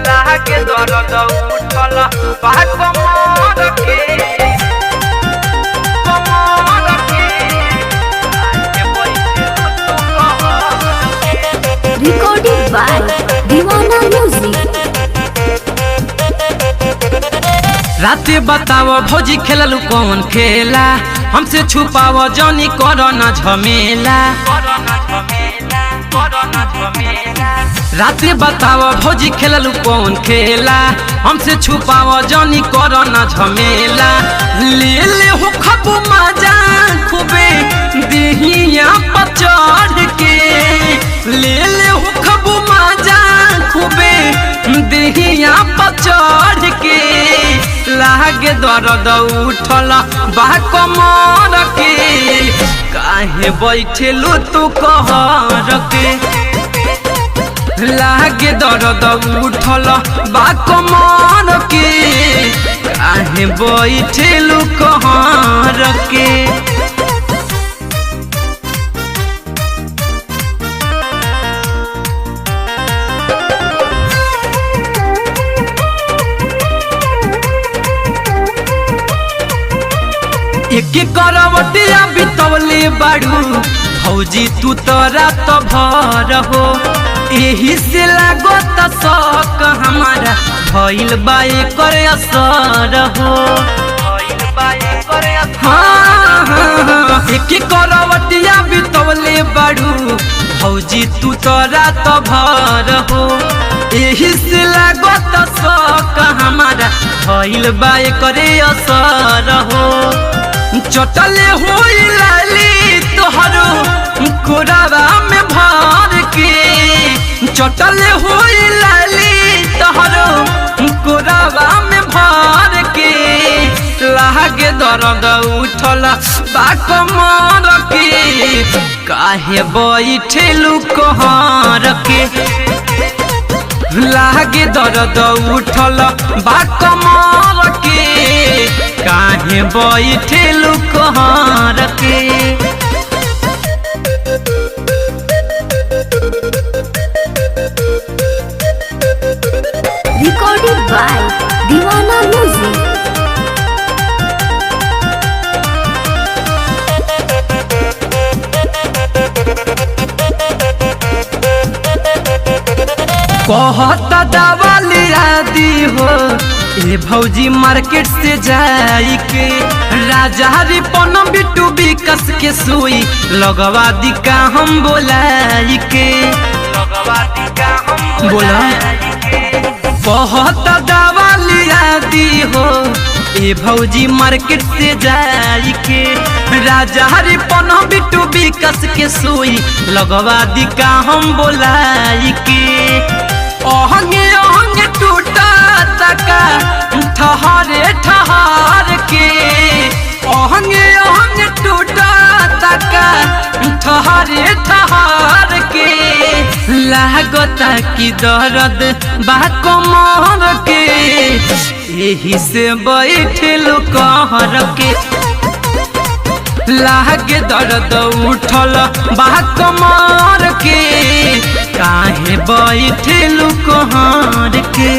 लागे दर्द उठल बा कमर के Recorded by Divana Music. राते बताव भौजी खेललू कौन खेला, हमसे छुपाव जानी करो न झमेला। राते बताव भौजी खेललू कौन खेला, हमसे छुपाव जानी करो न झमेला। ले ले हो खबू मजा खूबे देहिया पर चढ़ के, ले ले हो खबू मजा खूबे देहिया पर चढ़ के। लागे दर्द उठल बा कमर के, काहे बैठेलू तू कहर के। लागे दर्द उठल बा कमर के, काहे बैठेलू कहर के। एक करवटिया बितवले बाड़ू भौजी तू तो रात भर हो, एही से लागत शौक हमारा भइल बा एकर असर हो। हाँ, एक करवटिया बितवले बाड़ू भौजी तू तो रात भर हो, एही से लागत शौक हमारा भइल बा एकर असर हो। चटले हुई लाली तोहरो कोरावा में भर के, चटले हुई लाली तोहरो कोरावा में भर के। लागे दर्द उठल बा कमर के, काहे बैठेलू कहर के। लागे दर्द उठल बा कमर के, काहे बैठेलू कहर के। Recorded by Divana Music. कहता दवा लिया दी हो ए भौजी मार्केट से जाई के, राजा रिपन बिट्टू विकस के सुई लगवा दी का हम बोलाई के। बोला बहुत दवा लिया दी हो ए भौजी मार्केट से जाई के, राजा रिपन बिट्टू विकस के सुई लगवा दी का हम बोलाई के। ओहंगे ओहंगे टूटा तका ठहरे ठहर के, ओहंगे ओहंगे टूटा तका ठहरे ठहर के। लागता कि दर्द बा कमर के, यही से बैठेलू कहर के। लागे दर्द उठल बा कमर के, काहे बैठेलू कहर के।